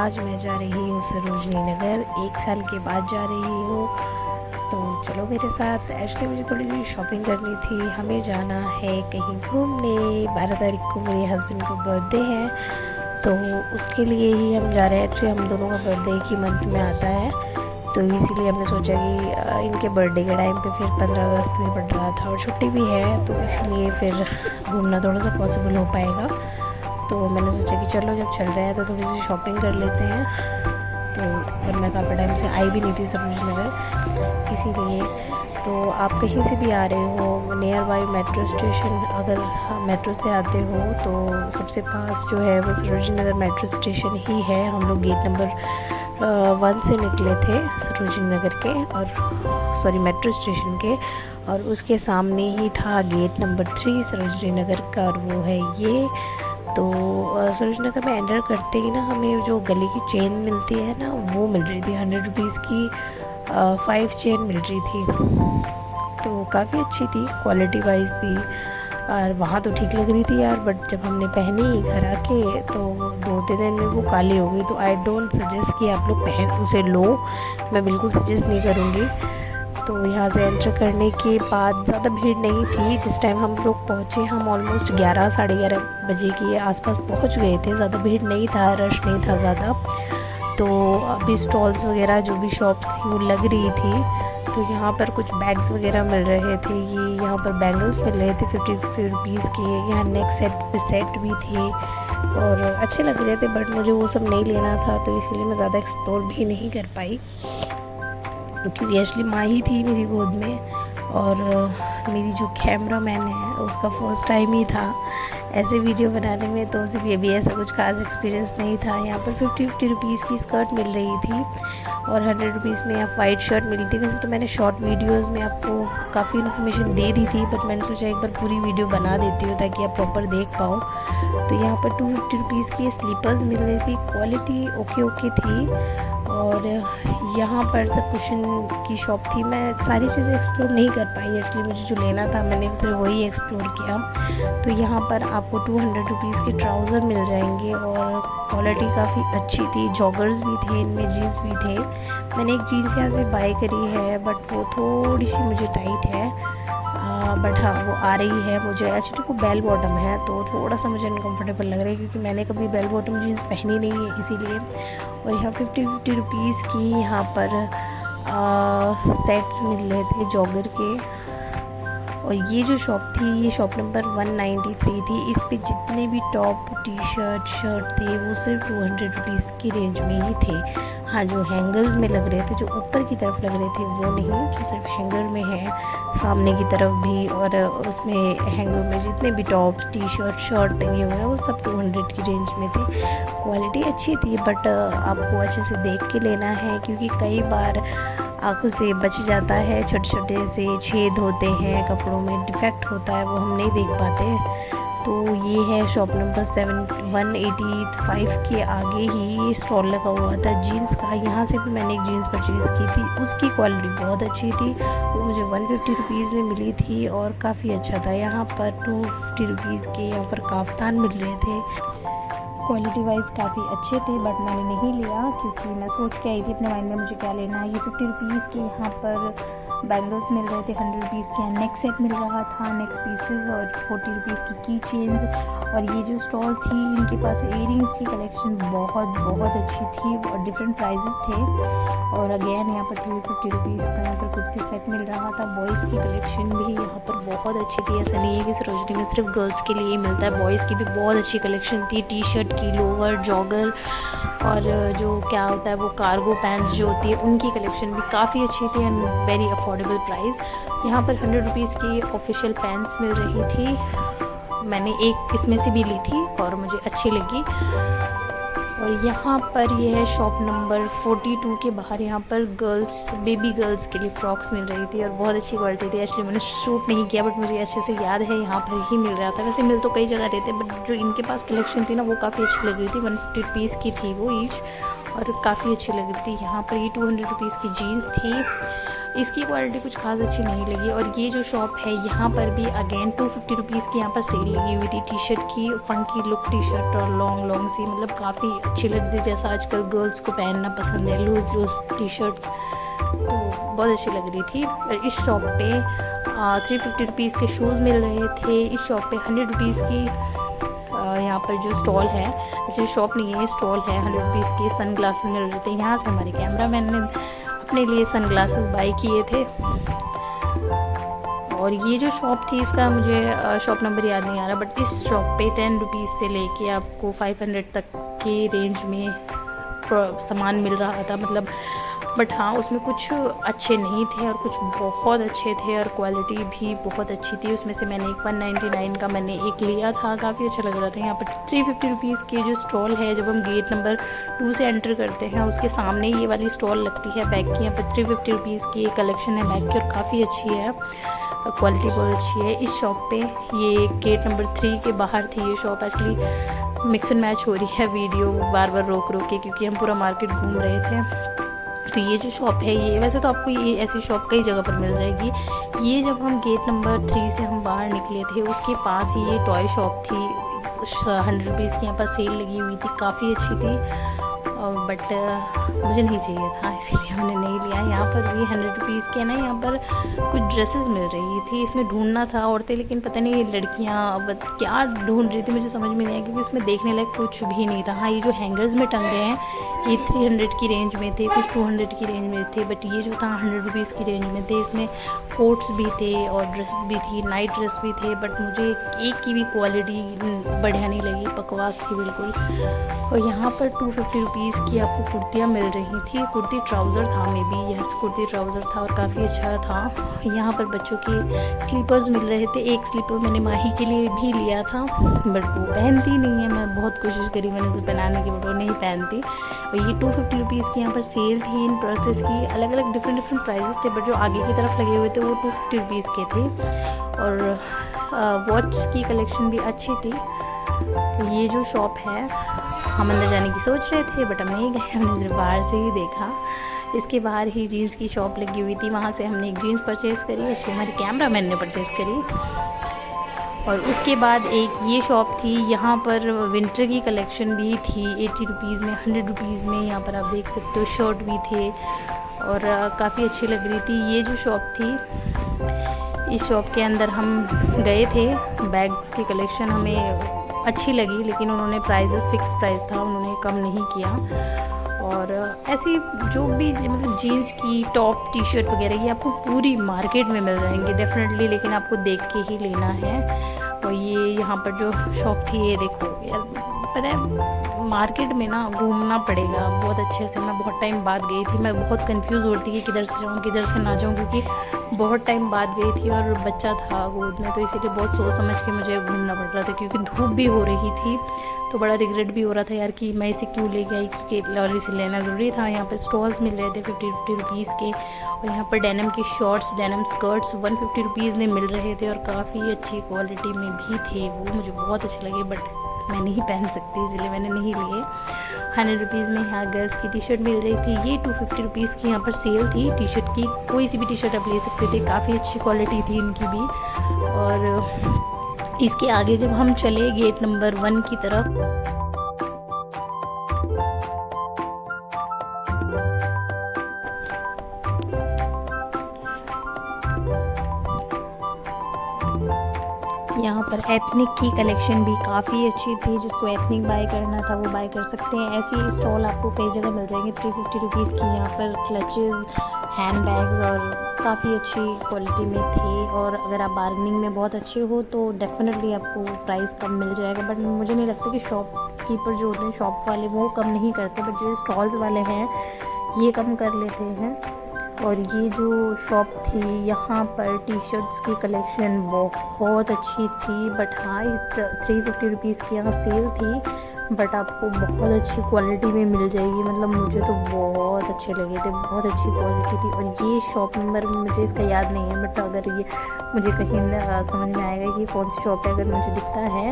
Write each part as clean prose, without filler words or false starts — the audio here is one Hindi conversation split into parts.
आज मैं जा रही हूँ सरोजनी नगर, 1 साल के बाद जा रही हूँ। तो चलो मेरे साथ। एक्चुअली मुझे थोड़ी सी शॉपिंग करनी थी, हमें जाना है कहीं घूमने। 12 तारीख को मेरे हस्बैंड का बर्थडे है, तो उसके लिए ही हम जा रहे हैं। एक्चुअली हम दोनों का बर्थडे एक ही मंथ में आता है, तो इसीलिए हमने सोचा कि इनके बर्थडे के टाइम पे फिर 15 अगस्त में पड़ रहा था और छुट्टी भी है, तो इसीलिए फिर घूमना थोड़ा सा पॉसिबल हो पाएगा। तो मैंने सोचा कि चलो जब चल रहे हैं तो थोड़ी सी शॉपिंग कर लेते हैं। तो वरना काफ़ी टाइम से आई भी नहीं थी सरोजनी नगर, इसीलिए। तो आप कहीं से भी आ रहे हो, नियर बाई मेट्रो स्टेशन, अगर मेट्रो से आते हो तो सबसे पास जो है वो सरोजनी नगर मेट्रो स्टेशन ही है। हम लोग गेट नंबर 1 से निकले थे सरोजनी नगर के, और सॉरी मेट्रो स्टेशन के, और उसके सामने ही था गेट नंबर 3 सरोजनी नगर का, और वो है ये। तो सरोजनी नगर में एंटर करते ही ना हमें जो गले की चेन मिलती है ना, वो मिल रही थी 100 रुपीज़ की। 5 चेन मिल रही थी, तो काफ़ी अच्छी थी क्वालिटी वाइज भी, और वहाँ तो ठीक लग रही थी यार। बट जब हमने पहनी घर आके तो 2-3 दिन में वो काली हो गई। तो आई डोंट सजेस्ट कि आप लोग उसे लो, मैं बिल्कुल सजेस्ट नहीं करूँगी। तो यहाँ से एंटर करने के बाद ज़्यादा भीड़ नहीं थी। जिस टाइम हम लोग पहुँचे, हम ऑलमोस्ट 11 साढ़े 11 बजे के आसपास पहुँच गए थे। ज़्यादा भीड़ नहीं था, रश नहीं था ज़्यादा। तो अभी स्टॉल्स वगैरह जो भी शॉप्स थी वो लग रही थी। तो यहाँ पर कुछ बैग्स वगैरह मिल रहे थे। ये यहाँ पर बैंगल्स मिल रहे थे 50 रुपीज़ के। यहाँ नेक सेट भी थे और अच्छे लग रहे थे, बट मुझे वो सब नहीं लेना था, तो इसीलिए मैं ज़्यादा एक्सप्लोर भी नहीं कर पाई, क्योंकि एक्चुअली माँ ही थी मेरी गोद में, और मेरी जो कैमरा मैन है उसका फर्स्ट टाइम ही था ऐसे वीडियो बनाने में, तो उसे भी ऐसा कुछ खास एक्सपीरियंस नहीं था। यहाँ पर 50 रुपीज़ की स्कर्ट मिल रही थी और 100 रुपीज़ में यहाँ वाइट शर्ट मिलती। वैसे तो मैंने शॉर्ट वीडियोस में आपको काफ़ी इन्फॉर्मेशन दे दी थी, बट मैंने सोचा एक बार पूरी वीडियो बना देती हूँ ताकि आप प्रॉपर देख पाओ। तो यहाँ पर 250 रुपीज़ की स्लीपर्स मिल रही थी, क्वालिटी ओके थी। और यहाँ पर तक कुशन की शॉप थी। मैं सारी चीज़ें एक्सप्लोर नहीं कर पाई, एक्चुअली मुझे जो लेना था मैंने सिर्फ वही एक्सप्लोर किया। तो यहाँ पर आपको 200 रुपीज़ के ट्राउज़र मिल जाएंगे और क्वालिटी काफ़ी अच्छी थी। जॉगर्स भी थे, इनमें जीन्स भी थे। मैंने एक जीन्स यहाँ से बाय करी है, बट वो थोड़ी सी मुझे टाइट है, बट हाँ वो आ रही है मुझे। एक्चुअली वो बेल बॉटम है, तो थोड़ा सा मुझे अनकम्फर्टेबल लग रहा है, क्योंकि मैंने कभी बेल बॉटम जीन्स पहनी नहीं है, इसीलिए। और यहाँ 50 रुपीज़ की यहाँ पर सेट्स मिल रहे थे जॉगर के। और ये जो शॉप थी, ये शॉप नंबर 193 थी। इस पे जितने भी टॉप, टी शर्ट थे वो सिर्फ 200 रुपीज़ की रेंज में ही थे। हाँ, जो हैंगर्स में लग रहे थे, जो ऊपर की तरफ लग रहे थे वो नहीं, जो सिर्फ हैंगर में है सामने की तरफ भी, और उसमें हैंगर में जितने भी टॉप, टी शर्ट टंगे हुए हैं वो सब 200 की रेंज में थे। क्वालिटी अच्छी थी, बट आपको अच्छे से देख के लेना है, क्योंकि कई बार आँखों से बच जाता है, छोटे छोटे से छेद होते हैं, कपड़ों में डिफेक्ट होता है, वो हम नहीं देख पाते। तो ये है शॉप नंबर 185 के आगे ही स्टॉल लगा हुआ था जीन्स का। यहाँ से भी मैंने एक जीन्स परचेज़ की थी, उसकी क्वालिटी बहुत अच्छी थी। वो मुझे 150 रुपीज़ में मिली थी और काफ़ी अच्छा था। यहाँ पर 250 रुपीज़ के यहाँ पर काफ्तान मिल रहे थे, क्वालिटी वाइज काफ़ी अच्छे थे, बट मैंने नहीं लिया, क्योंकि मैं सोच के आई थी अपने माइंड में मुझे क्या लेना है। ये 50 रुपीज़ के यहाँ पर बैंगल्स मिल रहे थे, 100 रुपीज़ के नेक सेट मिल रहा था, नेक्स्ट पीसेस, और 40 रुपीज़ की चेन्स। और ये जो स्टॉल थी, इनके पास इयरिंग्स की कलेक्शन बहुत अच्छी थी और डिफरेंट प्राइजेस थे। और अगेन यहाँ पर 350 रुपीज़ का यहाँ पर कुर्ती सेट मिल रहा था। बॉयज़ की कलेक्शन भी यहाँ पर बहुत अच्छी थी। ऐसा नहीं है कि सरोजनी में सिर्फ गर्ल्स के लिए ही मिलता है, बॉयज़ की भी बहुत अच्छी कलेक्शन थी। टी शर्ट की, लोअर, जॉगर, और जो क्या होता है वो कार्गो पैंट्स जो होती है, उनकी कलेक्शन भी काफ़ी अच्छी थी एंड वेरी अफोर्डेबल प्राइस। यहाँ पर 100 रुपीज़ की ऑफिशियल पैंट्स मिल रही थी। मैंने एक इसमें से भी ली थी और मुझे अच्छी लगी। और यहाँ पर ये है शॉप नंबर 42 के बाहर, यहाँ पर बेबी गर्ल्स के लिए फ्रॉक्स मिल रही थी और बहुत अच्छी क्वालिटी थी। एक्चुअली मैंने शूट नहीं किया, बट मुझे अच्छे से याद है यहाँ पर ही मिल रहा था। वैसे मिल तो कई जगह रहते, बट जो इनके पास कलेक्शन थी ना वो काफ़ी अच्छी लग रही थी। 150 रुपीज़ की थी वो ईच, और काफ़ी अच्छी लग रही थी। यहाँ पर ये 200 रुपीज़ की जीन्स थी। इसकी क्वालिटी कुछ खास अच्छी नहीं लगी। और ये जो शॉप है यहाँ पर भी अगेन 250 रुपीज़ की यहाँ पर सेल लगी हुई थी। टी शर्ट की फंकी लुक टी शर्ट और लॉन्ग लॉन्ग सी, मतलब काफ़ी अच्छी लगती है, जैसा आजकल गर्ल्स को पहनना पसंद है, लूज़ लूज़ टी शर्ट्स, तो बहुत अच्छी लग रही थी। और इस शॉप पे 350 रुपीज़ के शूज़ मिल रहे थे। इस शॉप पे 100 रुपीज़ की यहाँ पर जो स्टॉल है, एक्चुअली शॉप नहीं है, स्टॉल है, 100 रुपीज़ के सन ग्लासेस मिल रहे थे। यहाँ से हमारे कैमरामैन ने अपने लिए सन ग्लासेस बाई किए थे। और ये जो शॉप थी, इसका मुझे शॉप नंबर याद नहीं आ रहा, बट इस शॉप पे 10 रुपीज़ से लेके आपको 500 तक के रेंज में सामान मिल रहा था, मतलब। बट हाँ, उसमें कुछ अच्छे नहीं थे और कुछ बहुत अच्छे थे और क्वालिटी भी बहुत अच्छी थी। उसमें से मैंने एक 199 का मैंने एक लिया था, काफ़ी अच्छा लग रहा था। यहाँ पर 350 रुपीज़ के जो स्टॉल है, जब हम गेट नंबर 2 से एंटर करते हैं, उसके सामने ये वाली स्टॉल लगती है बैग की। यहाँ पर 350 रुपीज़ की एक कलेक्शन है बैग की और काफ़ी अच्छी है, क्वालिटी बहुत अच्छी है। इस शॉप पे ये गेट नंबर 3 के बाहर थी ये shop. Actually mix and match हो रही है वीडियो बार बार रोक रोक के, क्योंकि हम पूरा मार्केट घूम रहे थे। तो ये जो शॉप है, ये वैसे तो आपको ये ऐसी शॉप कई जगह पर मिल जाएगी। ये जब हम गेट नंबर 3 से हम बाहर निकले थे, उसके पास ही ये टॉय शॉप थी। 100 रुपीज़ की यहाँ पर सेल लगी हुई थी, काफ़ी अच्छी थी, बट मुझे नहीं चाहिए था, इसीलिए हमने नहीं लिया। यहाँ पर भी 100 रुपीज़ के ना, यहाँ पर कुछ ड्रेसेस मिल रही थी, इसमें ढूंढना था औरतें, लेकिन पता नहीं ये लड़कियाँ अब क्या ढूंढ रही थी, मुझे समझ में नहीं आया, क्योंकि उसमें देखने लायक कुछ भी नहीं था। हाँ, ये जो हैंगर्स में टंग रहे हैं, ये 300 की रेंज में थे, कुछ 200 की रेंज में थे, बट ये जो था 100 रुपीज़ की रेंज में थे। इसमें कोट्स भी थे और ड्रेसेस भी थी, नाइट ड्रेस भी थे, बट मुझे एक की भी क्वालिटी बढ़िया नहीं लगी, बकवास थी बिल्कुल। और यहाँ पर 250 रुपीज़ की आपको कुर्तियाँ मिल रही थी, कुर्ती ट्राउज़र था, may be yes kurti trouser था और काफ़ी अच्छा था। यहाँ पर बच्चों के स्लीपर्स मिल रहे थे। एक स्लीपर मैंने माही के लिए भी लिया था, बट वो पहनती नहीं है। मैं बहुत कोशिश करी मैंने उसे पहनाने की, बट वो नहीं पहनती। और ये 250 रुपीज़ की यहाँ पर सेल थी इन पर्सेस की। अलग अलग डिफरेंट प्राइजेस थे, बट जो आगे की तरफ लगे हुए थे वो 250 रुपीज़ के थे। और वॉच की कलेक्शन भी अच्छी थी। ये जो शॉप है, हम अंदर जाने की सोच रहे थे, बट हम नहीं गए, हमने सिर्फ बाहर से ही देखा। इसके बाहर ही जीन्स की शॉप लगी हुई थी, वहाँ से हमने एक जीन्स परचेज़ करी, एक्चुअली हमारी कैमरामैन ने परचेज़ करी। और उसके बाद एक ये शॉप थी, यहाँ पर विंटर की कलेक्शन भी थी 80 रुपीज़ में, 100 रुपीज़ में। यहाँ पर आप देख सकते हो शर्ट भी थे और काफ़ी अच्छी लग रही थी। ये जो शॉप थी, इस शॉप के अंदर हम गए थे, बैग्स की कलेक्शन हमें अच्छी लगी, लेकिन उन्होंने प्राइजेस फिक्स प्राइस था, उन्होंने कम नहीं किया। और ऐसी जो भी मतलब जीन्स की टॉप टी शर्ट वगैरह ये आपको पूरी मार्केट में मिल जाएंगे डेफिनेटली, लेकिन आपको देख के ही लेना है। और ये यहाँ पर जो शॉप थी, ये देखो यार, पता है मार्केट में ना घूमना पड़ेगा बहुत अच्छे से। मैं बहुत टाइम बाद गई थी, मैं बहुत कंफ्यूज हो रही थी कि किधर से जाऊँ किधर से ना जाऊँ, क्योंकि बहुत टाइम बाद गई थी और बच्चा था गोद में, तो इसीलिए बहुत सोच समझ के मुझे घूमना पड़ रहा था, क्योंकि धूप भी हो रही थी। तो बड़ा रिग्रेट भी हो रहा था यार कि मैं इसे क्यों ले गई, क्योंकि लॉली से लेना ज़रूरी था। यहाँ पर स्टॉल्स मिल रहे थे 50 रुपीज़ के, और यहाँ पर डेनिम की शॉर्ट्स, डेनिम स्कर्ट्स 150 रुपीज़ में मिल रहे थे और काफ़ी अच्छी क्वालिटी में भी थे। वो मुझे बहुत अच्छे लगे, बट मैं नहीं पहन सकती, इसलिए मैंने नहीं लिए। 100 रुपीज़ में यहाँ गर्ल्स की टी शर्ट मिल रही थी। ये 250 रुपीज़ की यहाँ पर सेल थी टी शर्ट की, कोई सी भी टी शर्ट आप ले सकते थे, काफ़ी अच्छी क्वालिटी थी इनकी भी। और इसके आगे जब हम चले गेट नंबर 1 की तरफ, यहाँ पर एथनिक की कलेक्शन भी काफ़ी अच्छी थी। जिसको एथनिक बाय करना था वो बाय कर सकते हैं। ऐसी स्टॉल आपको कई जगह मिल जाएंगे 350 रुपीज़ की। यहाँ पर क्लचेस, हैंड बैग्स और काफ़ी अच्छी क्वालिटी में थे। और अगर आप बार्गेनिंग में बहुत अच्छे हो तो डेफिनेटली आपको प्राइस कम मिल जाएगा। बट मुझे नहीं लगता कि शॉपकीपर जो होते हैं, शॉप वाले, वो कम नहीं करते, बट जो स्टॉल्स वाले हैं ये कम कर लेते हैं। और ये जो शॉप थी, यहाँ पर टी शर्ट्स की कलेक्शन बहुत अच्छी थी। बट हाँ, 350 रुपीज़ की यहाँ सेल थी, बट आपको बहुत अच्छी क्वालिटी में मिल जाएगी। मतलब मुझे तो बहुत अच्छे लगे थे, बहुत अच्छी क्वालिटी थी। और ये शॉप नंबर मुझे इसका याद नहीं है, बट अगर ये मुझे कहीं समझ में आएगा कि कौन सी शॉप है, अगर मुझे दिखता है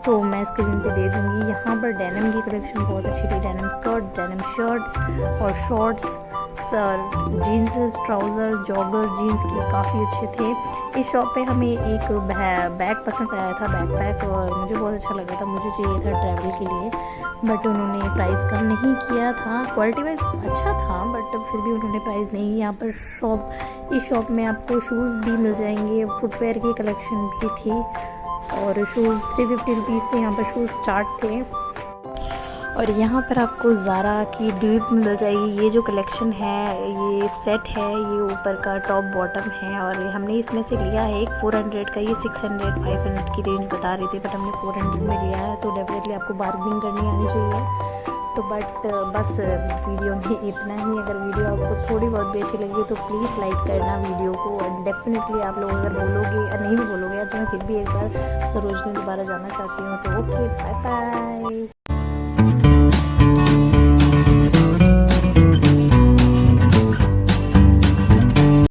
तो मैं स्क्रीन पे दे दूँगी। यहाँ पर डेनिम की कलेक्शन बहुत अच्छी थी, डेनिम स्कर्ट, डेनिम शर्ट्स और shorts sir jeans trouser jogger jeans की काफ़ी अच्छे थे। इस शॉप पे हमें एक बैग पसंद आया था, बैकपैक, और मुझे बहुत अच्छा लगा था, मुझे चाहिए था ट्रैवल के लिए, बट उन्होंने प्राइस कम नहीं किया था। क्वालिटी वाइज अच्छा था बट फिर भी उन्होंने प्राइस नहीं। यहाँ पर इस शॉप में आपको शूज़ भी मिल जाएंगे, फुटवेयर की कलेक्शन भी थी, और शूज़ 350 रुपीज़ से यहाँ पर शूज़ स्टार्ट थे। और यहाँ पर आपको ज़ारा की ड्यूप मिल जाएगी। ये जो कलेक्शन है, ये सेट है, ये ऊपर का टॉप बॉटम है, और हमने इसमें से लिया है एक 400 का। ये 600 500 की रेंज बता रही थी, बट हमने 400 में लिया है। तो डेफिनेटली आपको बार्गेनिंग करनी आनी चाहिए। तो बट बस वीडियो में इतना ही। अगर वीडियो आपको थोड़ी बहुत भी अच्छी लगी तो प्लीज़ लाइक करना वीडियो को, और डेफिनेटली आप लोग अगर बोलोगे या नहीं भी बोलोगे तो मैं फिर भी एक बार सरोजनी दोबारा जाना चाहती हूँ। तो ओके, बाय बाय।